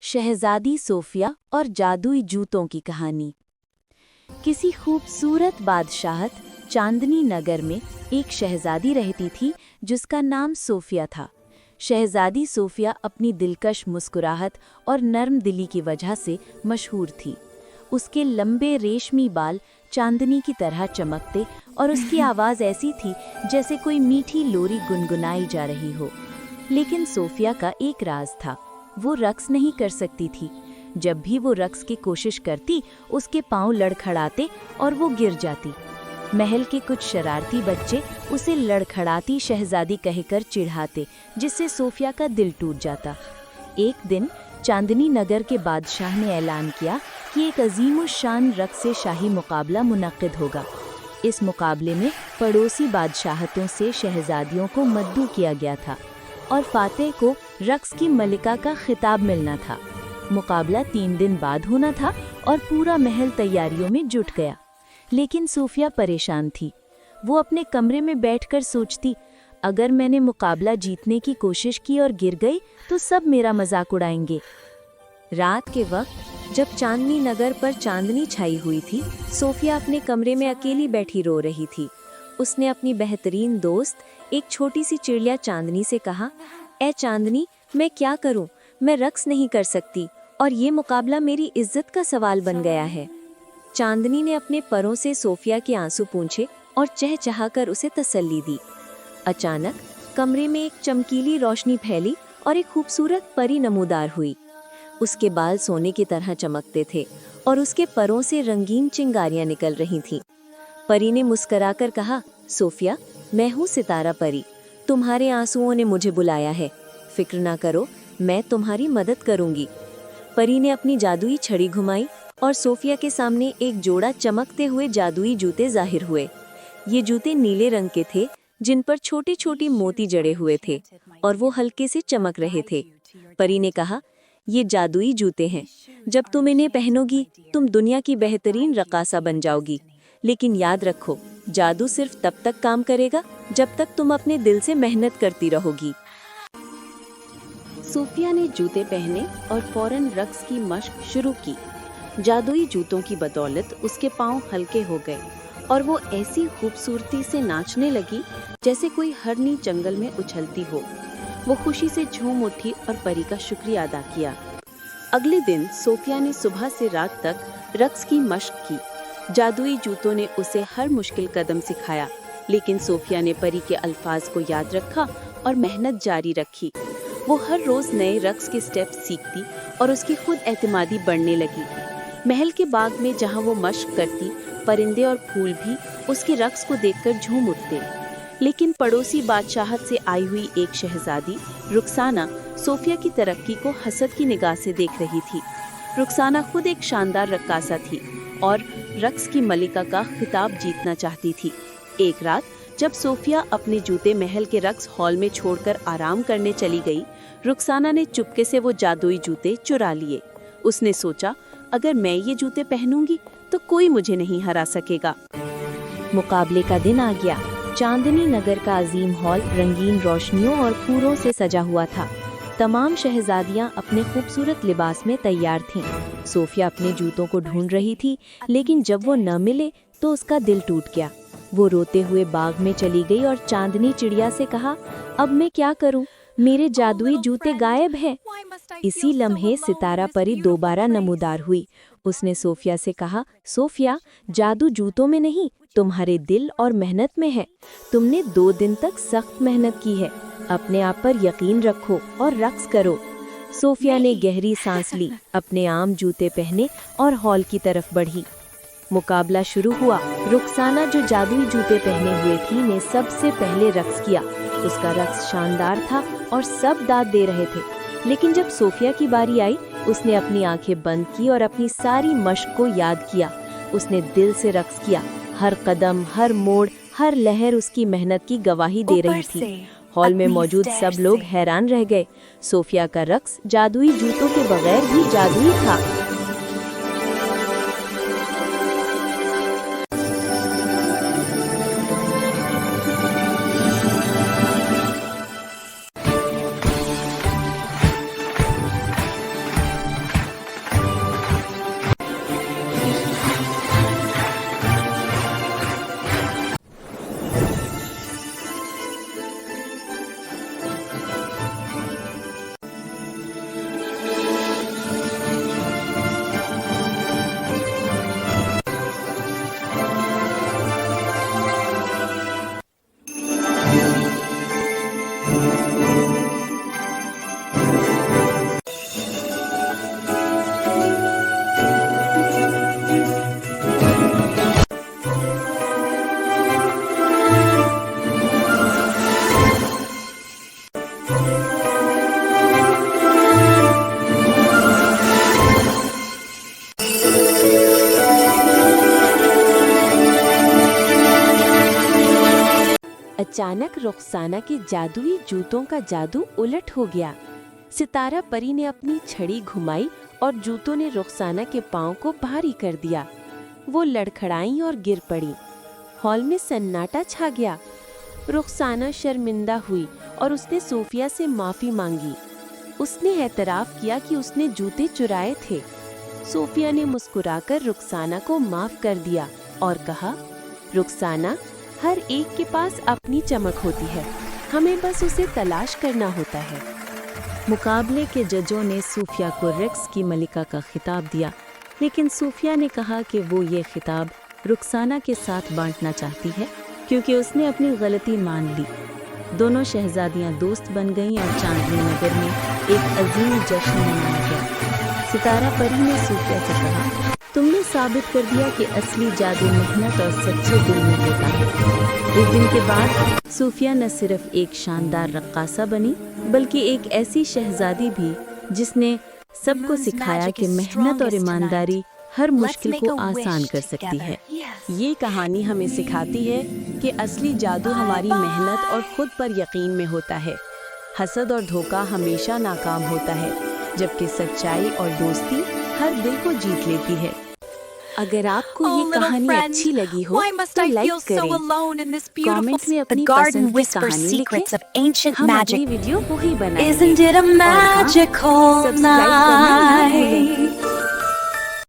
शहजादी Sophia और जादुई जूतों की कहानी। किसी खूबसूरत बादशाहत चांदनी नगर में एक शहजादी रहती थी जिसका नाम सोफिया था। शहजादी सोफिया अपनी दिलकश मुस्कुराहट और नर्म दिली की वजह से मशहूर थी। उसके लंबे रेशमी बाल चांदनी की तरह चमकते और उसकी आवाज़ ऐसी थी जैसे कोई मीठी लोरी गुनगुनाई जा रही हो। लेकिन सोफिया का एक राज था, वो रक्स नहीं कर सकती थी। जब भी वो रक्स की कोशिश करती उसके पांव लड़खड़ाते और वो गिर जाती। महल के कुछ शरारती बच्चे उसे लड़खड़ाती शहजादी कहकर चिढ़ाते, जिससे सोफिया का दिल टूट जाता। एक दिन चांदनी नगर के बादशाह ने ऐलान किया कि एक अजीमुशान रक्स से शाही मुकाबला मुनक्किद होगा। इस मुकाबले में पड़ोसी बादशाहतों से शहजादियों को मद्दू किया गया था और फातेह को रक्स की मलिका का खिताब मिलना था। मुकाबला 3 दिन बाद होना था और पूरा महल तैयारियों में जुट गया। लेकिन सोफिया परेशान थी। वो अपने कमरे में बैठकर सोचती, अगर मैंने मुकाबला जीतने की कोशिश की और गिर गई तो सब मेरा मजाक उड़ाएंगे। रात के वक्त जब चांदनी नगर पर चांदनी छाई हुई थी, सोफिया अपने कमरे में अकेली बैठी रो रही थी। उसने अपनी बेहतरीन दोस्त एक छोटी सी चिड़िया चांदनी से कहा, ए चांदनी, मैं क्या करूं? मैं रक्स नहीं कर सकती और ये मुकाबला मेरी इज्जत का सवाल बन गया है। चांदनी ने अपने परों से सोफिया के आंसू पूंछे और चहचहाकर उसे तसल्ली दी। अचानक कमरे में एक चमकीली रोशनी फैली और एक खूबसूरत परी नमूदार हुई। उसके बाल सोने की तरह चमकते थे और उसके परों से रंगीन चिंगारियां निकल रही थीं। परी ने मुस्कुराकर कहा, सोफिया, मैं हूँ सितारा परी। तुम्हारे आंसुओं ने मुझे बुलाया है। फिक्र ना करो, मैं तुम्हारी मदद करूंगी। परी ने अपनी जादुई छड़ी घुमाई और सोफिया के सामने एक जोड़ा चमकते हुए जादुई जूते जाहिर हुए। ये जूते नीले रंग के थे जिन पर छोटे छोटे मोती जड़े हुए थे और वो हल्के से चमक रहे थे। परी ने कहा, ये जादुई जूते हैं। जब तुम इन्हें पहनोगी तुम दुनिया की बेहतरीन रकासा बन जाओगी। लेकिन याद रखो, जादू सिर्फ तब तक काम करेगा जब तक तुम अपने दिल से मेहनत करती रहोगी। सोफिया ने जूते पहने और फौरन रक्स की मशक शुरू की। जादुई जूतों की बदौलत उसके पांव हल्के हो गए और वो ऐसी खूबसूरती से नाचने लगी जैसे कोई हरनी जंगल में उछलती हो। वो खुशी से झूम उठी और परी का शुक्रिया अदा किया। अगले दिन सोफिया ने सुबह से रात तक रक्स की मशक की। जादुई जूतों ने उसे हर मुश्किल कदम सिखाया, लेकिन सोफिया ने परी के अल्फाज को याद रखा और मेहनत जारी रखी। वो हर रोज नए रक्स के स्टेप्स सीखती और उसकी खुद एतमादी बढ़ने लगी। महल के बाग में जहाँ वो मशक करती, परिंदे और फूल भी उसके रक्स को देखकर झूम उठते। लेकिन पड़ोसी बादशाहत से आई हुई एक शहजादी रुखसाना सोफिया की तरक्की को हसद की निगाह से देख रही थी। रुखसाना खुद एक शानदार रक्कासा थी और रक्स की मलिका का खिताब जीतना चाहती थी। एक रात जब सोफिया अपने जूते महल के रक्स हॉल में छोड़कर आराम करने चली गई, रुखसाना ने चुपके से वो जादुई जूते चुरा लिए। उसने सोचा, अगर मैं ये जूते पहनूंगी तो कोई मुझे नहीं हरा सकेगा। मुकाबले का दिन आ गया। चांदनी नगर का अजीम हॉल रंगीन रोशनियों और फूलों से सजा हुआ था। तमाम शहजादियां अपने खूबसूरत लिबास में तैयार थीं। सोफिया अपने जूतों को ढूंढ रही थी, लेकिन जब वो न मिले तो उसका दिल टूट गया। वो रोते हुए बाग में चली गई और चांदनी चिड़िया से कहा, अब मैं क्या करूं? मेरे जादुई जूते गायब हैं। इसी लम्हे सितारा परी दोबारा नमूदार हुई। उसने सोफिया से कहा, सोफिया, जादू जूतों में नहीं, तुम्हारे दिल और मेहनत में है। तुमने 2 दिन तक सख्त मेहनत की है। अपने आप पर यकीन रखो और रक्स करो। सोफिया ने गहरी सांस ली, अपने आम जूते पहने और हॉल की तरफ बढ़ी। मुकाबला शुरू हुआ। रुखसाना, जो जादुई जूते पहने हुए थी, ने सबसे पहले रक्स किया। उसका रक्स शानदार था और सब दाद दे रहे थे। लेकिन जब सोफिया की बारी आई, उसने अपनी आंखें बंद की और अपनी सारी मशक को याद किया। उसने दिल से रक्स किया। हर कदम, हर मोड़, हर लहर उसकी मेहनत की गवाही दे रही थी। हॉल में मौजूद सब लोग हैरान रह गए। सोफिया का रक्स जादुई जूतों के बगैर भी जादुई था। अचानक रुखसाना के जादुई जूतों का जादू उलट हो गया। सितारा परी ने अपनी छड़ी घुमाई और जूतों ने रुखसाना के पाँव को भारी कर दिया। वो लड़खड़ाई और गिर पड़ी। हॉल में सन्नाटा छा गया। रुखसाना शर्मिंदा हुई और उसने सोफिया से माफी मांगी। उसने एतराफ किया कि उसने जूते चुराए थे। सोफिया ने मुस्कुराकर रुखसाना को माफ कर दिया और कहा, रुखसाना, हर एक के पास अपनी चमक होती है, हमें बस उसे तलाश करना होता है। मुकाबले के जजों ने सूफिया को रक्स की मलिका का खिताब दिया, लेकिन सूफिया ने कहा कि वो ये खिताब रुखसाना के साथ बांटना चाहती है क्योंकि उसने अपनी गलती मान ली। दोनों शहजादियां दोस्त बन गईं और चांदनी नगर में एक अजीम जश्न मनाया गया। सितारा परी ने सूफिया से कहा, तुमने साबित कर दिया कि असली जादू मेहनत और सच्चे दिल में होता है। इस दिन के बाद सूफिया न सिर्फ एक शानदार रक्कासा बनी, बल्कि एक ऐसी शहजादी भी जिसने सबको सिखाया कि मेहनत और ईमानदारी हर मुश्किल को आसान कर सकती है। ये कहानी हमें सिखाती है कि असली जादू हमारी मेहनत और खुद पर यकीन में होता है। हसद और धोखा हमेशा नाकाम होता है, जबकि सच्चाई और दोस्ती हर दिल को जीत लेती है। अगर आपको ये कहानी अच्छी लगी हो तो लाइक करें, कमेंट में अपनी पसंद की कहानी लिखें। हम अगली वीडियो वही बनाएंगे। सब्सक्राइब करना ना भूलें।